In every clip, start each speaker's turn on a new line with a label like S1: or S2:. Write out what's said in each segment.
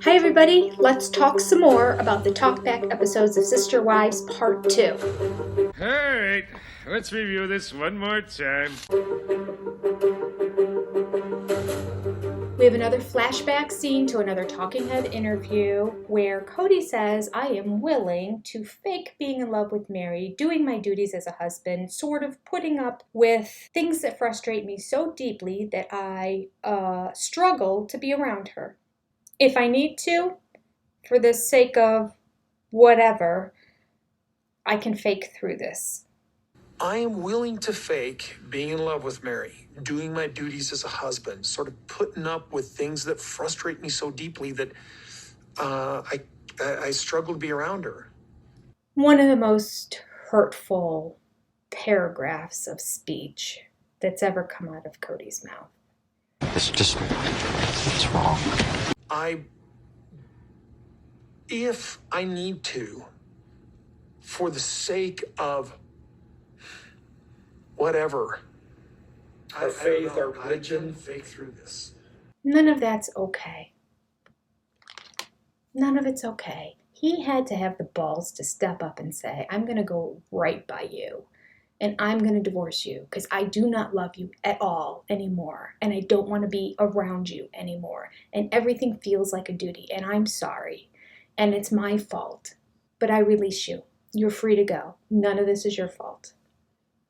S1: Hi everybody, let's talk some more about the talkback episodes of Sister Wives Part 2.
S2: Alright, let's review this one more time.
S1: We have another flashback scene to another talking head interview where Cody says, I am willing to fake being in love with Mary, doing my duties as a husband, sort of putting up with things that frustrate me so deeply that I struggle to be around her. If I need to, for the sake of whatever, I can fake through this.
S3: I am willing to fake being in love with Mary, doing my duties as a husband, sort of putting up with things that frustrate me so deeply that I struggle to be around her.
S1: One of the most hurtful paragraphs of speech that's ever come out of Cody's mouth.
S4: It's wrong.
S3: If I need to, for the sake of whatever, our faith, our religion, fake through this.
S1: None of that's okay. None of it's okay. He had to have the balls to step up and say, I'm going to go right by you and I'm going to divorce you because I do not love you at all anymore and I don't want to be around you anymore and everything feels like a duty and I'm sorry and it's my fault, but I release you. You're free to go. None of this is your fault.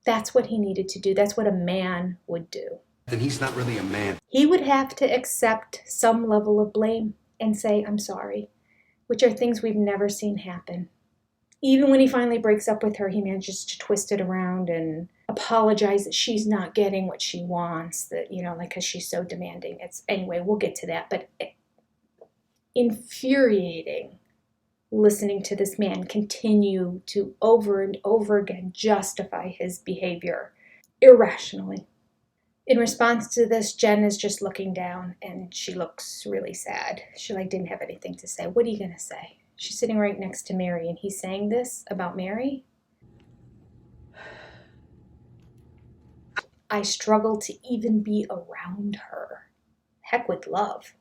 S1: That's what he needed to do. That's what a man would do.
S4: Then he's not really a man.
S1: He would have to accept some level of blame and say, I'm sorry, which are things we've never seen happen. Even when he finally breaks up with her, he manages to twist it around and apologize that she's not getting what she wants, that, like, because she's so demanding. Anyway, we'll get to that, but infuriating listening to this man continue to over and over again justify his behavior irrationally. In response to this, Jen is just looking down and she looks really sad. She didn't have anything to say. What are you going to say? She's sitting right next to Mary and he's saying this about Mary. I struggle to even be around her. Heck with love.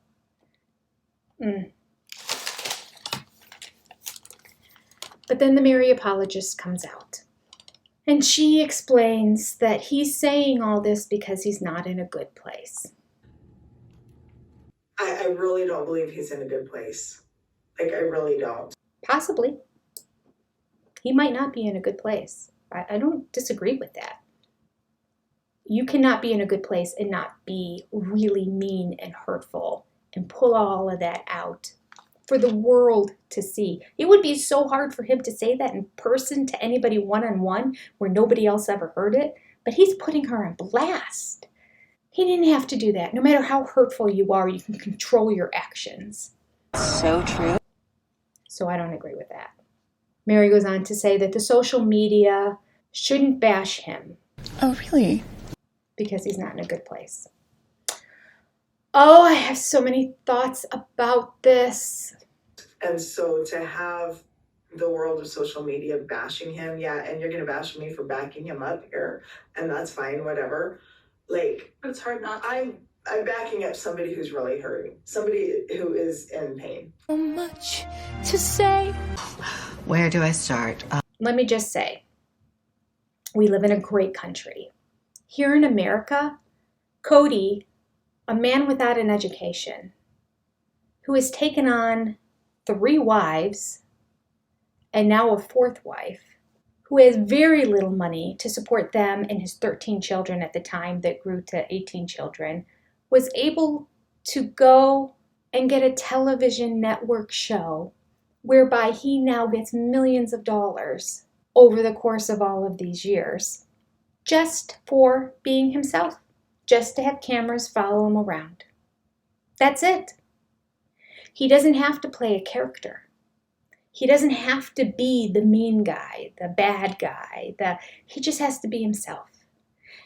S1: But then the Mary apologist comes out. And she explains that he's saying all this because he's not in a good place.
S5: I really don't believe he's in a good place. I really don't.
S1: Possibly. He might not be in a good place. I don't disagree with that. You cannot be in a good place and not be really mean and hurtful and pull all of that out for the world to see. It would be so hard for him to say that in person to anybody one-on-one where nobody else ever heard it, but he's putting her on blast. He didn't have to do that. No matter how hurtful you are, you can control your actions.
S6: So true.
S1: So I don't agree with that. Mary goes on to say that the social media shouldn't bash him.
S6: Oh, really?
S1: Because he's not in a good place. Oh, I have so many thoughts about this.
S5: And so to have the world of social media bashing him, and you're going to bash me for backing him up here, and that's fine, whatever. But it's hard not. I'm backing up somebody who's really hurting, somebody who is in pain.
S6: So much to say.
S7: Where do I start?
S1: Let me just say, we live in a great country. Here in America, Cody, a man without an education, who has taken on 3 wives and now a 4th wife, who has very little money to support them and his 13 children at the time that grew to 18 children, was able to go and get a television network show whereby he now gets millions of dollars over the course of all of these years just for being himself, just to have cameras follow him around. That's it. He doesn't have to play a character. He doesn't have to be the mean guy, the bad guy. He just has to be himself.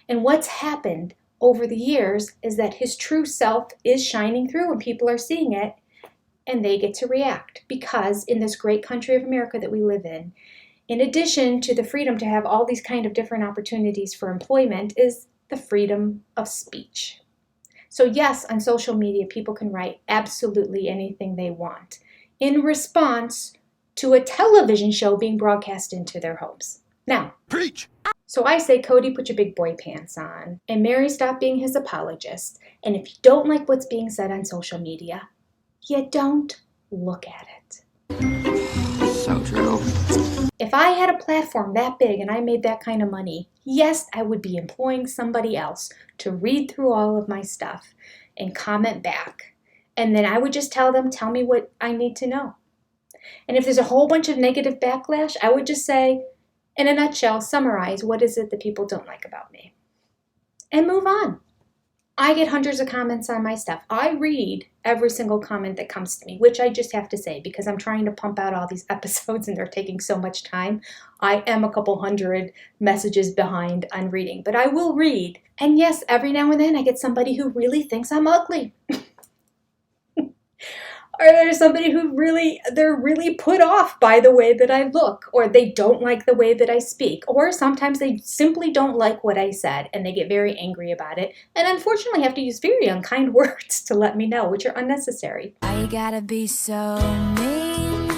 S1: And what's happened over the years is that his true self is shining through and people are seeing it and they get to react because in this great country of America that we live in addition to the freedom to have all these kind of different opportunities for employment is the freedom of speech. So yes, on social media, people can write absolutely anything they want in response to a television show being broadcast into their homes. Now,
S4: Preach!
S1: so I say, Cody, put your big boy pants on, and Mary, stop being his apologist. And if you don't like what's being said on social media, you don't look at it.
S4: So true.
S1: If I had a platform that big and I made that kind of money, yes, I would be employing somebody else to read through all of my stuff and comment back. And then I would just tell them, tell me what I need to know. And if there's a whole bunch of negative backlash, I would just say, in a nutshell, summarize what is it that people don't like about me. And move on. I get hundreds of comments on my stuff. I read every single comment that comes to me, which I just have to say because I'm trying to pump out all these episodes and they're taking so much time. I am a couple hundred messages behind on reading, but I will read. And yes, every now and then I get somebody who really thinks I'm ugly. Or there's somebody who they're really put off by the way that I look, or they don't like the way that I speak, or sometimes they simply don't like what I said and they get very angry about it, and unfortunately have to use very unkind words to let me know, which are unnecessary.
S6: Why you gotta be so mean?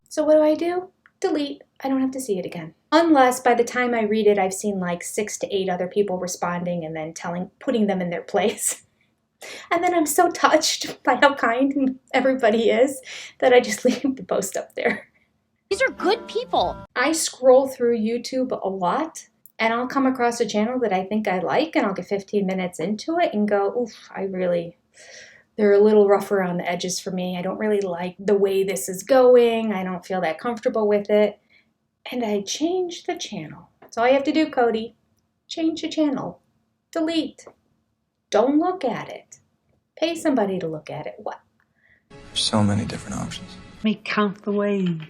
S1: So what do? Delete. I don't have to see it again. Unless by the time I read it, I've seen like 6 to 8 other people responding and then putting them in their place. And then I'm so touched by how kind everybody is that I just leave the post up there.
S6: These are good people.
S1: I scroll through YouTube a lot and I'll come across a channel that I think I like and I'll get 15 minutes into it and go, oof, they're a little rough around the edges for me. I don't really like the way this is going. I don't feel that comfortable with it. And I change the channel. That's all you have to do, Cody. Change the channel. Delete. Don't look at it. Pay somebody to look at it. What?
S8: So many different options.
S9: We count the ways.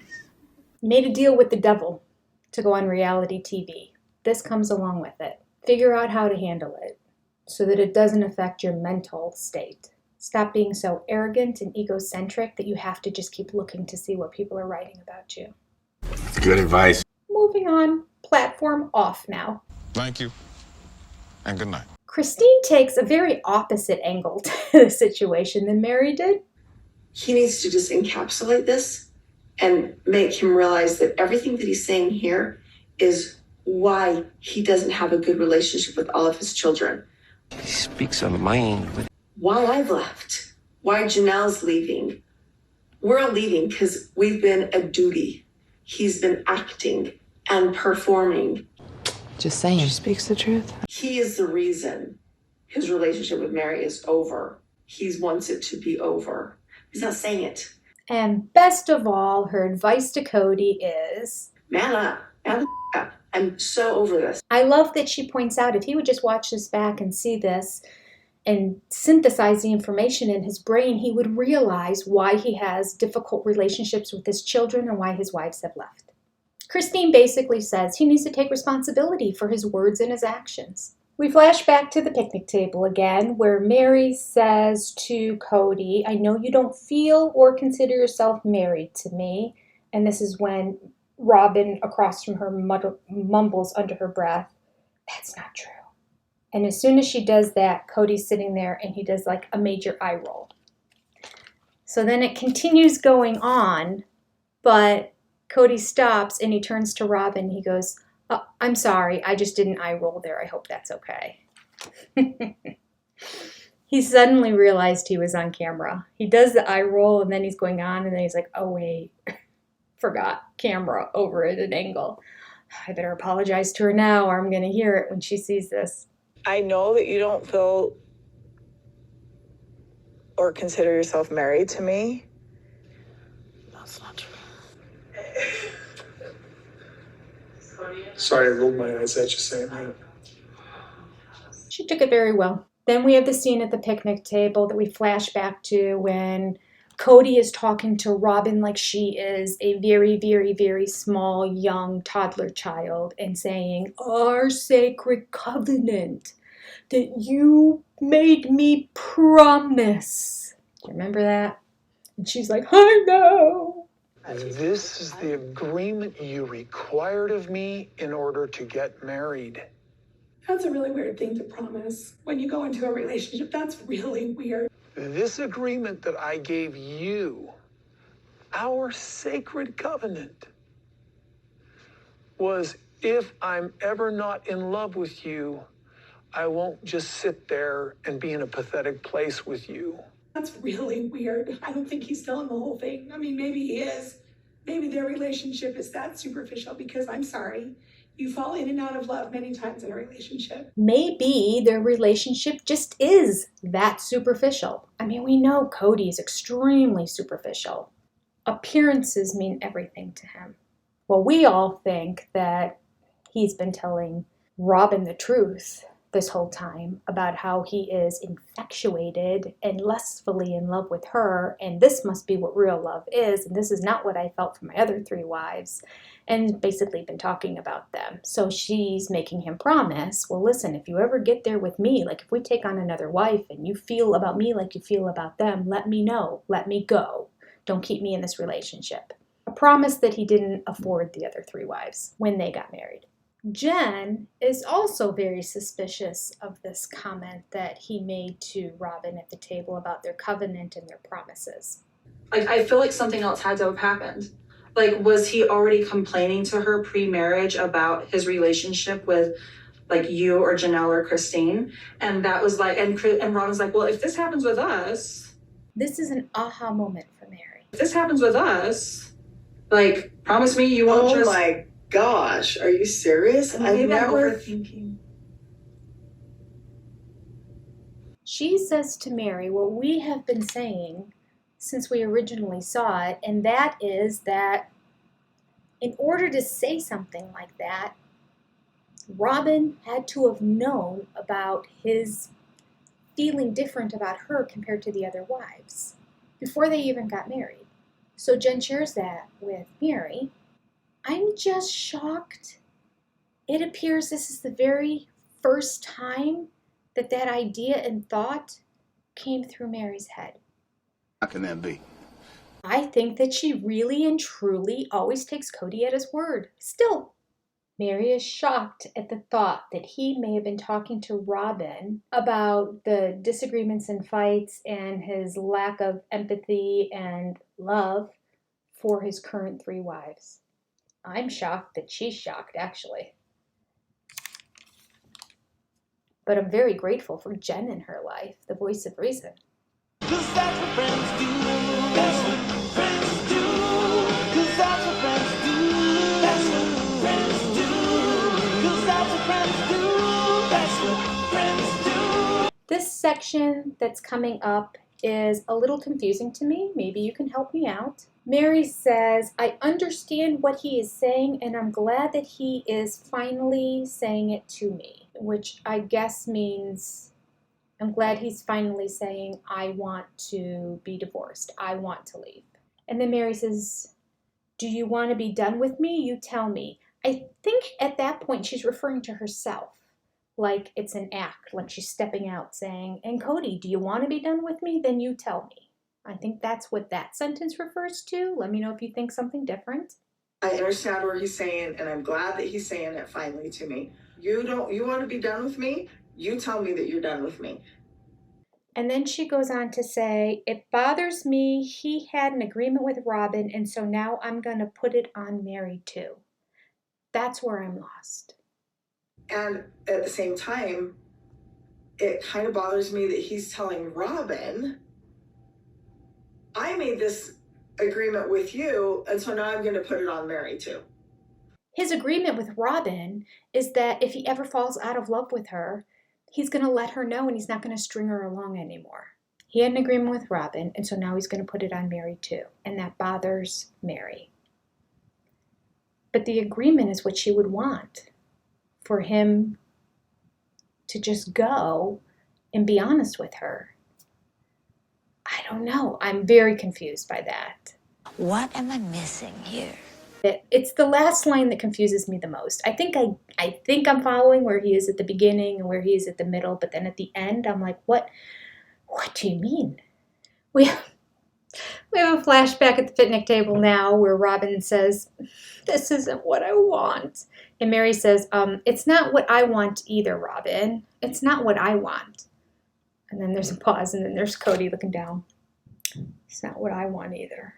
S1: Made a deal with the devil to go on reality TV. This comes along with it. Figure out how to handle it so that it doesn't affect your mental state. Stop being so arrogant and egocentric that you have to just keep looking to see what people are writing about you.
S4: That's good advice.
S1: Moving on. Platform off now.
S8: Thank you. And good night.
S1: Christine takes a very opposite angle to the situation than Mary did.
S5: He needs to just encapsulate this and make him realize that everything that he's saying here is why he doesn't have a good relationship with all of his children.
S4: He speaks a mind, but
S5: Why I've left, why Janelle's leaving. We're all leaving because we've been a duty. He's been acting and performing.
S7: Just saying. She speaks the truth.
S5: He is the reason his relationship with Mary is over. He wants it to be over. He's not saying it.
S1: And best of all, her advice to Cody is,
S5: Man up. Man the up. I'm so over this.
S1: I love that she points out if he would just watch this back and see this and synthesize the information in his brain, he would realize why he has difficult relationships with his children and why his wives have left. Christine basically says he needs to take responsibility for his words and his actions. We flash back to the picnic table again, where Mary says to Cody, I know you don't feel or consider yourself married to me. And this is when Robyn across from her mumbles under her breath, that's not true. And as soon as she does that, Cody's sitting there and he does like a major eye roll. So then it continues going on, but Cody stops and he turns to Robyn. He goes, oh, I'm sorry, I just didn't eye roll there. I hope that's okay. He suddenly realized he was on camera. He does the eye roll and then he's going on and then he's like, oh wait, forgot camera over at an angle. I better apologize to her now or I'm going to hear it when she sees this.
S5: I know that you don't feel or consider yourself married to me. That's not true.
S3: Sorry, I rolled my eyes at you saying that.
S1: She took it very well. Then we have the scene at the picnic table that we flash back to when Cody is talking to Robyn like she is a very, very, very small, young toddler child and saying, our sacred covenant that you made me promise. Do you remember that? And she's like, I know.
S3: And this is the agreement you required of me in order to get married.
S5: That's a really weird thing to promise when you go into a relationship. That's really weird.
S3: This agreement that I gave you, our sacred covenant, was if I'm ever not in love with you, I won't just sit there and be in a pathetic place with you. That's really weird. I don't think he's telling the whole thing. I mean, maybe he is. Maybe their relationship is that superficial because I'm sorry. You fall in and out of love many times in a relationship.
S1: Maybe their relationship just is that superficial. I mean, we know Cody is extremely superficial. Appearances mean everything to him. Well, we all think that he's been telling Robyn the truth this whole time about how he is infatuated and lustfully in love with her, and this must be what real love is, and this is not what I felt from my other 3 wives, and basically been talking about them. So she's making him promise, well, listen, if you ever get there with me, like if we take on another wife and you feel about me like you feel about them, let me know, let me go. Don't keep me in this relationship. A promise that he didn't afford the other 3 wives when they got married. Jen is also very suspicious of this comment that he made to Robyn at the table about their covenant and their promises.
S10: Like, I feel like something else had to have happened. Like, was he already complaining to her pre-marriage about his relationship with, like, you or Janelle or Christine? And that was like, and Robyn's like, well, if this happens with us.
S1: This is an aha moment for Mary.
S10: If this happens with us, like, promise me you won't just.
S5: Oh my gosh, are you serious?
S10: I've never overthinking.
S1: She says to Mary what we have been saying since we originally saw it, and that is that in order to say something like that, Robyn had to have known about his feeling different about her compared to the other wives before they even got married. So Jen shares that with Mary. I'm just shocked. It appears this is the very first time that that idea and thought came through Mary's head.
S4: How can that be?
S1: I think that she really and truly always takes Cody at his word. Still, Mary is shocked at the thought that he may have been talking to Robyn about the disagreements and fights and his lack of empathy and love for his current 3 wives. I'm shocked that she's shocked, actually. But I'm very grateful for Jen in her life, the voice of reason.
S11: 'Cause that's what friends do. That's what friends do. 'Cause that's what friends do. That's what friends do. 'Cause that's what friends do. That's what friends do.
S1: This section that's coming up is a little confusing to me. Maybe you can help me out. Mary says, I understand what he is saying, and I'm glad that he is finally saying it to me, which I guess means I'm glad he's finally saying, I want to be divorced. I want to leave. And then Mary says, do you want to be done with me? You tell me. I think at that point she's referring to herself, like it's an act, like she's stepping out saying, and Cody, do you want to be done with me? Then you tell me. I think that's what that sentence refers to. Let me know if you think something different.
S5: I understand what he's saying, and I'm glad that he's saying it finally to me. You want to be done with me? You tell me that you're done with me.
S1: And then she goes on to say, it bothers me. He had an agreement with Robyn, and so now I'm going to put it on Mary too. That's where I'm lost.
S5: And at the same time, it kind of bothers me that he's telling Robyn, I made this agreement with you, and so now I'm going to put it on Mary too.
S1: His agreement with Robyn is that if he ever falls out of love with her, he's going to let her know and he's not going to string her along anymore. He had an agreement with Robyn, and so now he's going to put it on Mary too, and that bothers Mary. But the agreement is what she would want, for him to just go and be honest with her. I don't know. I'm very confused by that.
S6: What am I missing here?
S1: It's the last line that confuses me the most. I think I'm following where he is at the beginning and where he is at the middle, but then at the end, I'm like, what do you mean? We have a flashback at the picnic table now where Robyn says, "This isn't what I want." And Mary says, "It's not what I want either, Robyn. It's not what I want." And then there's a pause, and then there's Cody looking down. "It's not what I want either."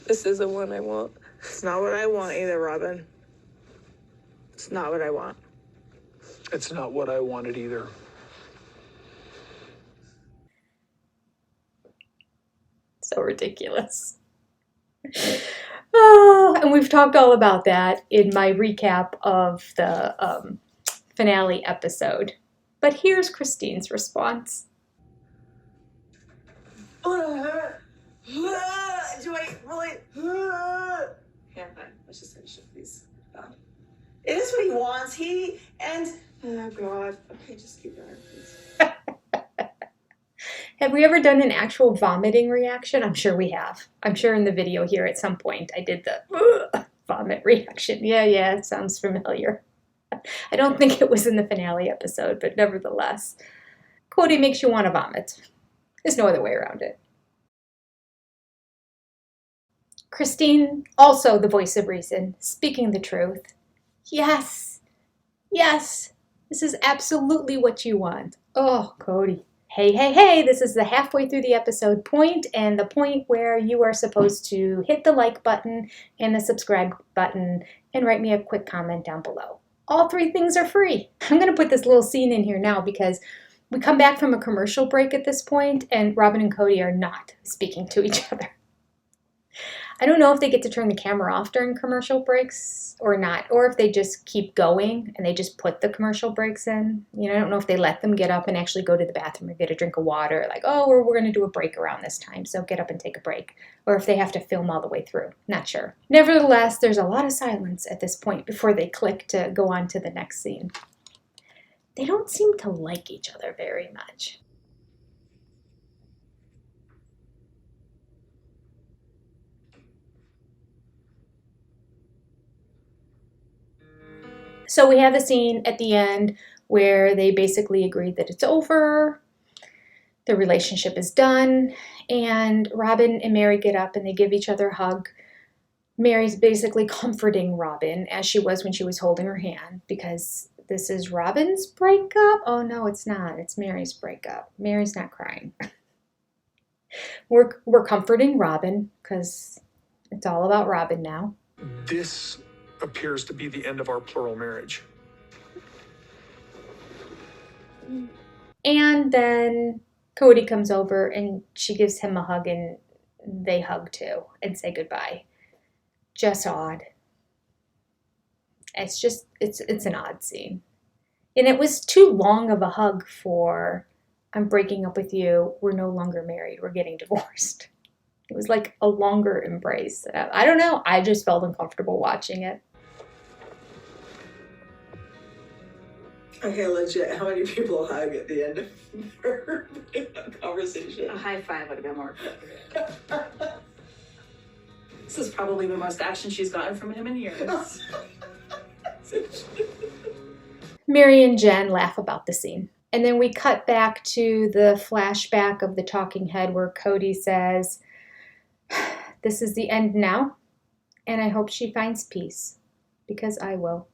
S5: This isn't what I want. It's not what I want either, Robyn. It's not what I want.
S3: It's not what I wanted either.
S1: So ridiculous. Oh, and we've talked all about that in my recap of the finale episode. But here's Christine's response.
S5: Do I really? Yeah, fine. Let's just finish it, please. It is what he wants. Oh God. Okay, just keep going, please.
S1: Have we ever done an actual vomiting reaction? I'm sure we have. I'm sure in the video here at some point I did the vomit reaction. Yeah, it sounds familiar. I don't think it was in the finale episode, but nevertheless. Cody makes you want to vomit. There's no other way around it. Christine, also the voice of reason, speaking the truth. Yes, this is absolutely what you want. Oh, Cody. Hey, this is the halfway through the episode point, and the point where you are supposed to hit the like button and the subscribe button and write me a quick comment down below. All three things are free. I'm going to put this little scene in here now because we come back from a commercial break at this point, and Robyn and Cody are not speaking to each other. I don't know if they get to turn the camera off during commercial breaks or not, or if they just keep going and they just put the commercial breaks in. You know, I don't know if they let them get up and actually go to the bathroom or get a drink of water, like, oh, we're going to do a break around this time, so get up and take a break. Or if they have to film all the way through. Not sure. Nevertheless, there's a lot of silence at this point before they click to go on to the next scene. They don't seem to like each other very much. So we have a scene at the end where they basically agree that it's over, the relationship is done, and Robyn and Mary get up and they give each other a hug. Mary's basically comforting Robyn as she was when she was holding her hand, because this is Robyn's breakup. Oh no, it's not. It's Mary's breakup. Mary's not crying. We're comforting Robyn because it's all about Robyn now.
S3: This appears to be the end of our plural marriage.
S1: And then Cody comes over and she gives him a hug and they hug too and say goodbye. Just odd. It's an odd scene. And it was too long of a hug for, I'm breaking up with you, we're no longer married, we're getting divorced. It was like a longer embrace. I don't know, I just felt uncomfortable watching it.
S5: Okay, legit, how many people hug at the end of their conversation?
S10: A high five would have been more appropriate. This is probably the most action she's gotten from him in years.
S1: Mary and Jen laugh about the scene. And then we cut back to the flashback of the talking head where Cody says, "This is the end now, and I hope she finds peace, because I will."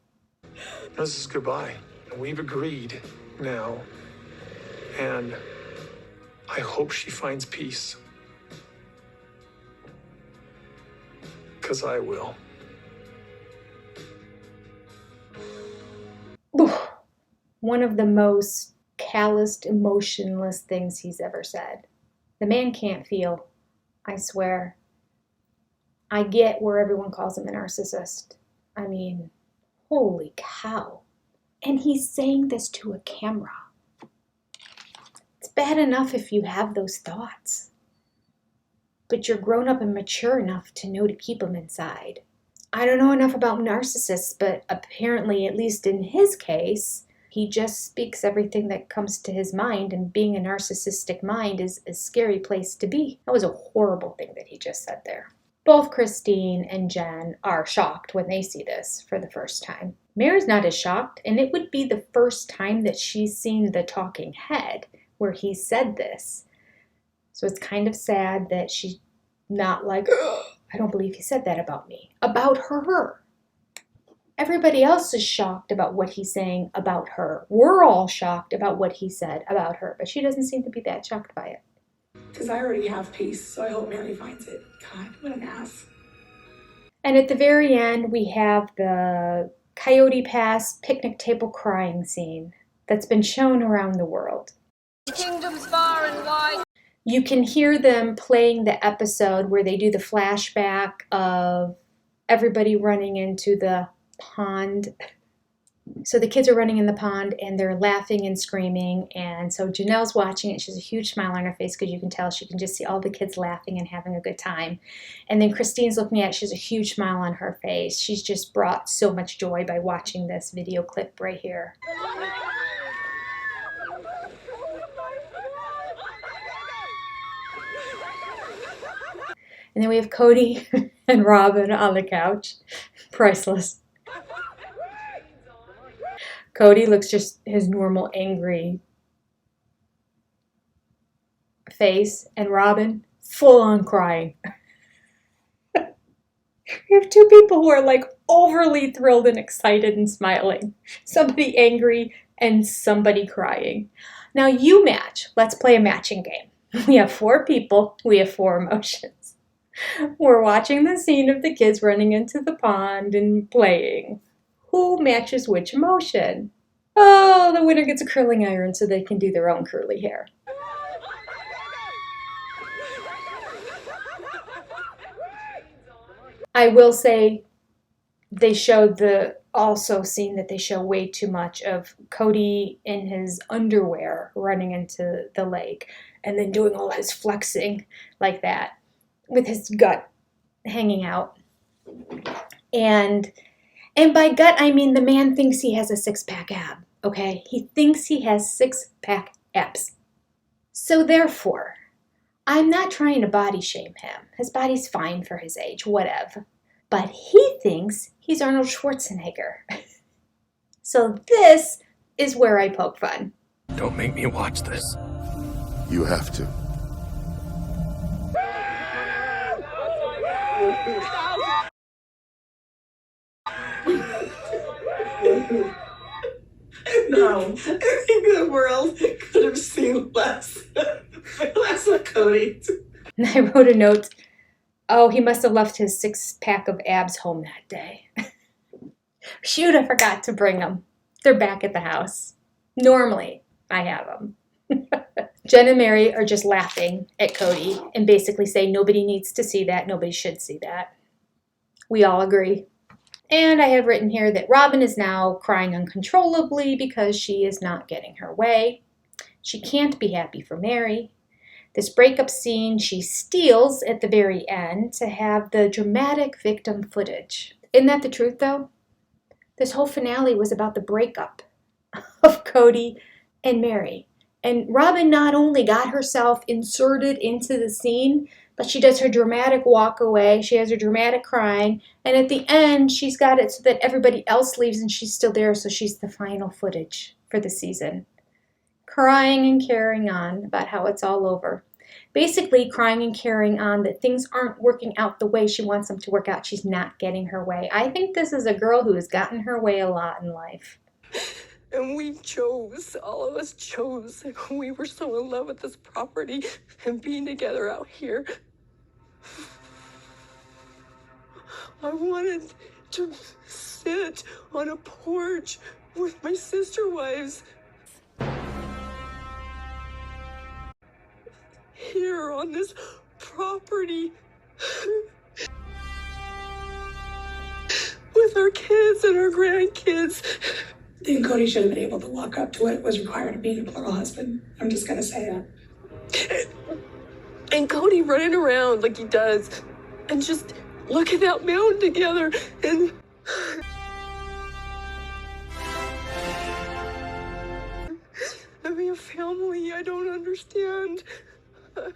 S3: This is goodbye. We've agreed now, and I hope she finds peace. Because I will.
S1: One of the most calloused, emotionless things he's ever said. The man can't feel, I swear. I get where everyone calls him a narcissist. I mean, holy cow. And he's saying this to a camera. It's bad enough if you have those thoughts, but you're grown up and mature enough to know to keep them inside. I don't know enough about narcissists, but apparently, at least in his case, he just speaks everything that comes to his mind, and being a narcissistic mind is a scary place to be. That was a horrible thing that he just said there. Both Christine and Jen are shocked when they see this for the first time. Mary's not as shocked, and it would be the first time that she's seen the talking head where he said this. So it's kind of sad that she's not like, I don't believe he said that about me. About her. Everybody else is shocked about what he's saying about her. We're all shocked about what he said about her, but she doesn't seem to be that shocked by it.
S3: Because I already have peace, so I hope Mary finds it. God, what an ass.
S1: And at the very end, we have the Coyote Pass picnic table crying scene that's been shown around the world.
S12: Kingdom's far and wide.
S1: You can hear them playing the episode where they do the flashback of everybody running into the pond. So the kids are running in the pond and they're laughing and screaming. And so Janelle's watching it. She has a huge smile on her face because you can tell she can just see all the kids laughing and having a good time. And then Christine's looking at it. She has a huge smile on her face. She's just brought so much joy by watching this video clip right here. And then we have Cody and Robyn on the couch. Priceless. Cody looks just his normal angry face, and Robyn full on crying. We have two people who are like overly thrilled and excited and smiling. Somebody angry and somebody crying. Now you match. Let's play a matching game. We have 4 people. We have 4 emotions. We're watching the scene of the kids running into the pond and playing. Who matches which emotion? Oh, the winner gets a curling iron so they can do their own curly hair. I will say they showed the also scene that they show way too much of Cody in his underwear running into the lake and then doing all his flexing like that with his gut hanging out. And by gut, I mean the man thinks he has a 6-pack ab, okay? He thinks he has 6-pack abs. So therefore, I'm not trying to body shame him. His body's fine for his age, whatever. But he thinks he's Arnold Schwarzenegger. So this is where I poke fun.
S8: Don't make me watch this.
S4: You have to.
S5: No, I think the world could have seen less of Cody.
S1: And I wrote a note, oh, he must have left his 6-pack of abs home that day. Shoot, I forgot to bring them. They're back at the house. Normally, I have them. Jen and Mary are just laughing at Cody and basically say nobody needs to see that, nobody should see that. We all agree. And I have written here that Robyn is now crying uncontrollably because she is not getting her way. She can't be happy for Mary. This breakup scene she steals at the very end to have the dramatic victim footage. Isn't that the truth, though? This whole finale was about the breakup of Cody and Mary. And Robyn not only got herself inserted into the scene, but she does her dramatic walk away, she has her dramatic crying, and at the end, she's got it so that everybody else leaves and she's still there, so she's the final footage for the season. Crying and carrying on about how it's all over. Basically, crying and carrying on that things aren't working out the way she wants them to work out. She's not getting her way. I think this is a girl who has gotten her way a lot in life.
S13: And we chose, all of us chose. We were so in love with this property and being together out here. I wanted to sit on a porch with my sister wives. Here on this property. With our kids and our grandkids.
S3: I think Cody should have been able to walk up to what was required of being a plural husband. I'm just gonna say that.
S13: And Cody running around like he does and just looking at that mountain together and having a family. I don't understand. I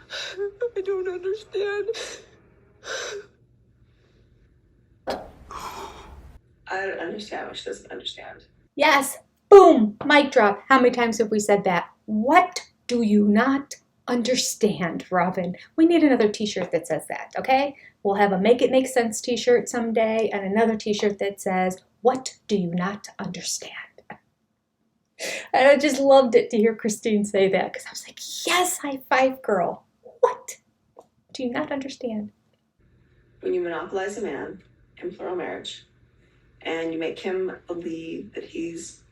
S13: don't understand.
S5: I don't understand what she doesn't understand.
S1: Yes. Boom. Mic drop. How many times have we said that? What do you not understand, Robyn? We need another t-shirt that says that, okay? We'll have a Make It Make Sense t-shirt someday and another t-shirt that says, what do you not understand? And I just loved it to hear Christine say that because I was like, yes, high five, girl. What do you not understand?
S5: When you monopolize a man in plural marriage and you make him believe that he's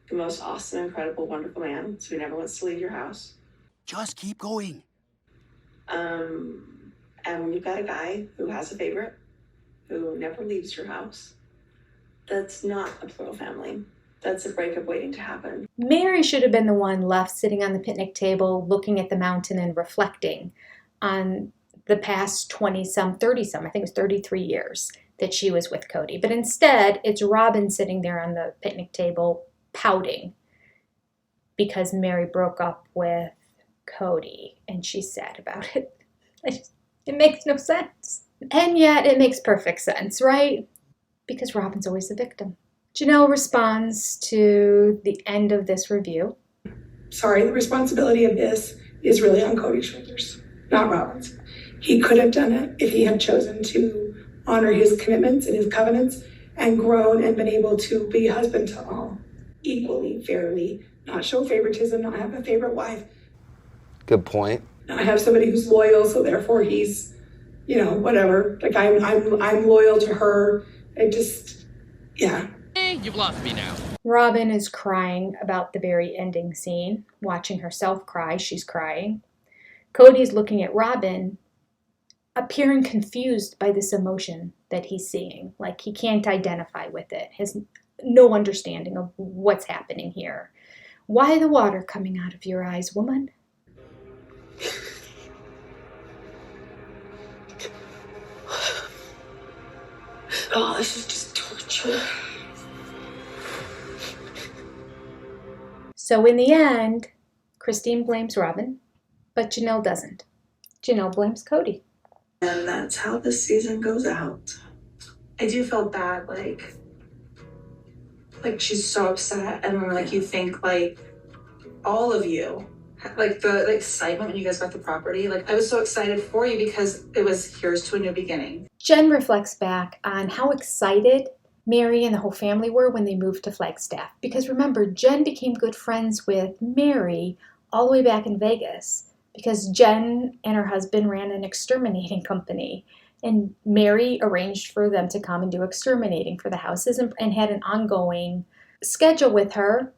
S5: the most awesome, incredible, wonderful man, so he never wants to leave your house.
S8: Just keep going.
S5: And when you've got a guy who has a favorite, who never leaves your house, that's not a plural family. That's a breakup waiting to happen.
S1: Mary should have been the one left sitting on the picnic table looking at the mountain and reflecting on the past 20-some, 30-some, I think it was 33 years that she was with Cody. But instead, it's Robyn sitting there on the picnic table pouting because Mary broke up with Cody and she's sad about it. It makes no sense. And yet it makes perfect sense, right? Because Robyn's always the victim. Janelle responds to the end of this review.
S3: Sorry, the responsibility of this is really on Cody's shoulders, not Robyn's. He could have done it if he had chosen to honor his commitments and his covenants and grown and been able to be husband to all equally, fairly, not show favoritism, not have a favorite wife.
S8: Good point.
S3: Not have somebody who's loyal, so therefore he's, whatever. Like I'm loyal to her. Yeah.
S11: You've lost me now.
S1: Robyn is crying about the very ending scene, watching herself cry. She's crying. Cody's looking at Robyn, appearing confused by this emotion that he's seeing. Like he can't identify with it. Has no understanding of what's happening here. Why the water coming out of your eyes, woman?
S5: Oh, this is just torture.
S1: So in the end, Christine blames Robyn, but Janelle doesn't. Janelle blames Cody.
S5: And that's how this season goes out.
S10: I do feel bad, like she's so upset, and like you think like all of you, like the excitement when you guys got the property, like I was so excited for you because it was here's to a new beginning.
S1: Jen reflects back on how excited Mary and the whole family were when they moved to Flagstaff. Because remember, Jen became good friends with Mary all the way back in Vegas because Jen and her husband ran an exterminating company. And Mary arranged for them to come and do exterminating for the houses and had an ongoing schedule with her.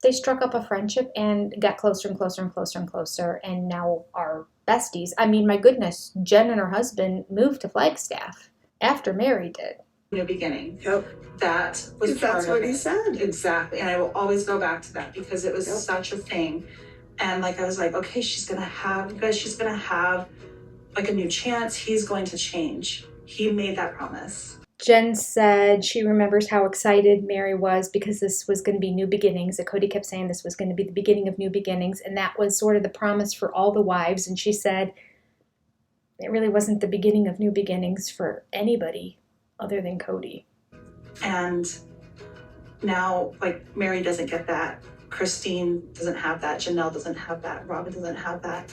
S1: They struck up a friendship and got closer and closer and closer and closer and now are besties. I mean, my goodness, Jen and her husband moved to Flagstaff after Mary did.
S10: New beginning.
S5: Yep.
S10: That was
S5: That's what he said.
S10: Exactly. And I will always go back to that because it was such a thing. And like I was like, okay, she's gonna have like a new chance. He's going to change. He made that promise.
S1: Jen said she remembers how excited Mary was because this was going to be new beginnings. That Cody kept saying this was going to be the beginning of new beginnings, and that was sort of the promise for all the wives. And she said it really wasn't the beginning of new beginnings for anybody other than Cody.
S10: And now, like, Mary doesn't get that. Christine doesn't have that. Janelle doesn't have that. Robyn doesn't have that.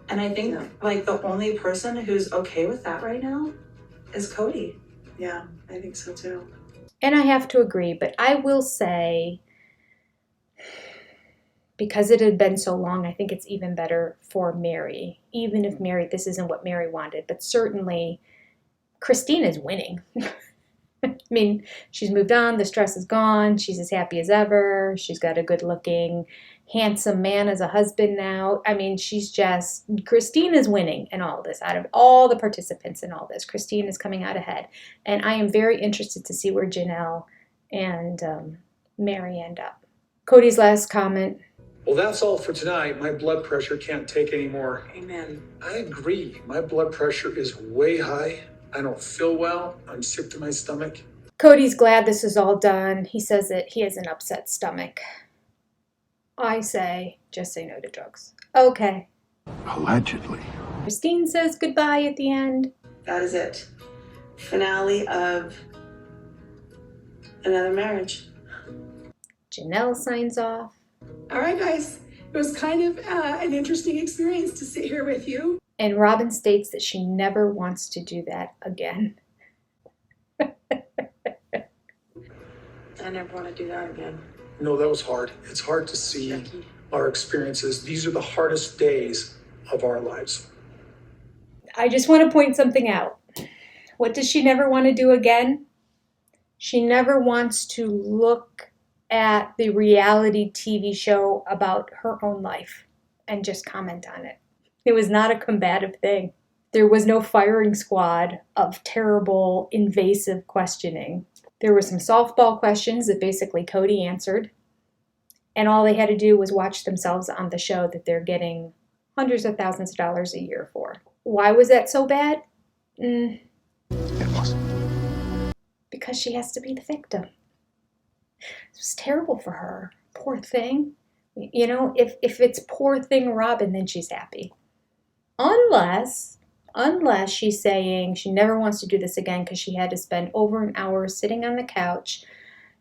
S10: And I think, like, the only person who's okay with that right now is Cody.
S5: Yeah, I think so too.
S1: And I have to agree, but I will say, because it had been so long, I think it's even better for Mary. Even if this isn't what Mary wanted, but certainly Christine is winning. I mean, she's moved on, the stress is gone, she's as happy as ever, she's got a good-looking, handsome man as a husband now. I mean, Christine is winning in all this. Out of all the participants in all this, Christine is coming out ahead. And I am very interested to see where Janelle and Mary end up. Cody's last comment.
S14: Well, that's all for tonight. My blood pressure can't take any more.
S5: Amen.
S14: I agree. My blood pressure is way high. I don't feel well. I'm sick to my stomach.
S1: Cody's glad this is all done. He says that he has an upset stomach. I say, just say no to drugs. Okay.
S4: Allegedly.
S1: Christine says goodbye at the end.
S5: That is it. Finale of
S10: another marriage.
S1: Janelle signs off.
S3: All right, guys. It was kind of an interesting experience to sit here with you.
S1: And Robyn states that she never wants to do that again.
S10: I never want to do that again.
S14: No, that was hard. It's hard to see our experiences. These are the hardest days of our lives.
S1: I just want to point something out. What does she never want to do again? She never wants to look at the reality TV show about her own life and just comment on it. It was not a combative thing. There was no firing squad of terrible, invasive questioning. There were some softball questions that basically Cody answered, and all they had to do was watch themselves on the show that they're getting hundreds of thousands of dollars a year for. Why was that so bad?
S4: It was.
S1: Because she has to be the victim. It was terrible for her. Poor thing. You know, if it's poor thing Robyn, then she's happy. Unless she's saying she never wants to do this again because she had to spend over an hour sitting on the couch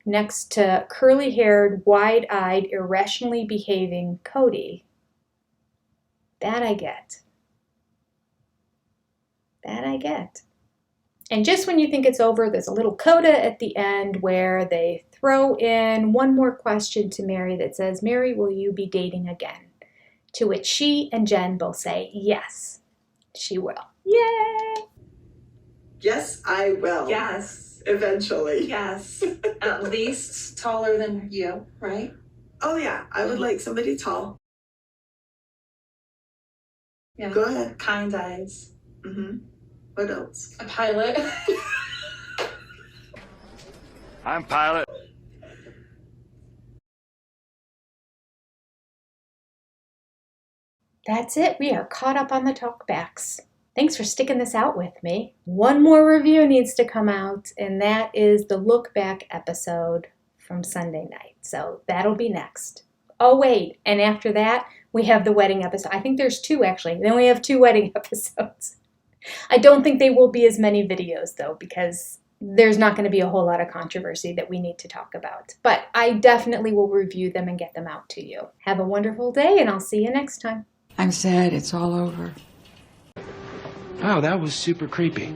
S1: next to curly-haired, wide-eyed, irrationally behaving Cody. That I get. That I get. And just when you think it's over, there's a little coda at the end where they throw in one more question to Mary that says, Mary, will you be dating again? To which she and Jen both say, yes, she will. Yay!
S5: Yes, I will.
S10: Yes.
S5: Eventually.
S10: Yes. At least taller than you, right?
S5: Oh, yeah. I would like somebody tall.
S10: Yeah.
S5: Go ahead.
S10: Kind eyes.
S5: Mm-hmm. What else?
S10: A pilot.
S2: I'm pilot.
S1: That's it. We are caught up on the talkbacks. Thanks for sticking this out with me. One more review needs to come out, and that is the look back episode from Sunday night. So that'll be next. Oh, wait. And after that, we have the wedding episode. I think there's two, actually. Then we have 2 wedding episodes. I don't think they will be as many videos, though, because there's not going to be a whole lot of controversy that we need to talk about. But I definitely will review them and get them out to you. Have a wonderful day, and I'll see you next time.
S7: I'm sad it's all over.
S9: Wow, that was super creepy.